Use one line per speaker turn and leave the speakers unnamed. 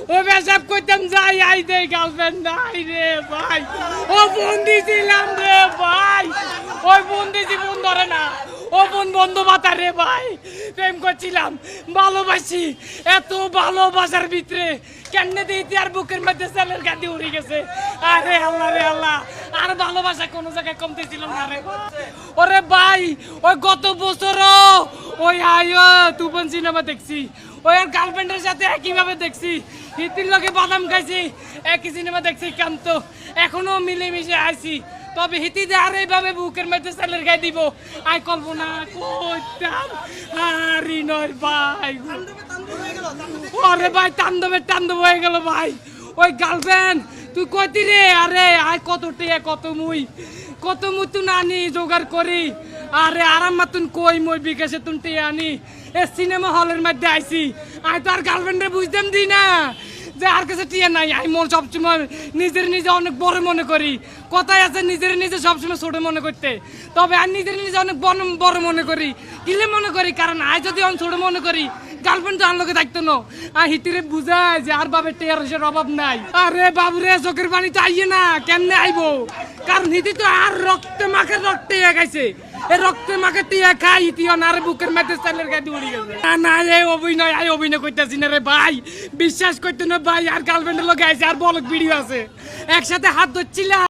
ও পেশাব করতাম যাই আই দে গার্লফ্রেন্ড নাই রে ভাই ও বন্দি ছিলাম রে ভাই ওই বন্দি জীবন ধরে না ও বোন বন্ধু বাতা রে ভাই প্রেম করছিলাম ভালোবাসি এত ভালোবাসার ভিতরে কেমনে দিতে আর বুকের মধ্যে সেলের গাদি উড়ে গেছে আরে আল্লাহ রে আল্লাহ আর ভালোবাসা কোনো জায়গায় কমতে ছিল না রে ওরে ভাই ওই গত বছর ওই আয়ো তুপন সিনেমা দেখছি ওই আর গার্লফ্রেন্ডের সাথে একইভাবে দেখছি হিতির লগে বাদাম খাইছি একই সিনেমা দেখছি কান্ত এখনো মিলেমিশে আইছি তবে হিতি দে আর এইভাবে বুকের মধ্যে সেলের গায়ে দিব আই কল্পনা করতাম আরে নয় ভাই ওরে ভাই তান্দব হয়ে গেল ভাই ওই গার্লফ্রেন্ড তুই কইতি রে আরে আই কত টিয়া কত মুই তুই আনি জোগাড় করি আরে আরাম মাতুন কই মই বিকাশে তুন টিয়া আনি এ সিনেমা হলের মধ্যে আইছি আই তো আর গার্লফ্রেন্ডে বুঝতাম দি না যে আর কাছে টিয়া নাই আমি মোর সবসময় নিজে অনেক বড় মনে করি কথাই আছে নিজে সবসময় ছোট মনে করতে তবে আর নিজে অনেক বড় মনে করি কিলে মনে করি কারণ আই যদি অনেক ছোট মনে করি গার্লফ্রেন্ড তো আর লোকে থাকতো না আর হিতিরে বুঝায় যে আর বাবার টেয়ারের অভাব নাই আরে বাবুরে চোখের পানি তো আইয়ে না কেমনে আইবো কারণ হিতি তো আর রক্তে গাইছে এই রক্তে মাখে টিয়া খাই ইতিও না রে বুকের মধ্যে সেলের গাদি উড়ে গেছে না এই অভিনয় করতেছি না রে ভাই বিশ্বাস করতে না ভাই আর গার্লফ্রেন্ডের লোক আইছে আর বলক ভিডিও আছে একসাথে হাত ধরছিলাম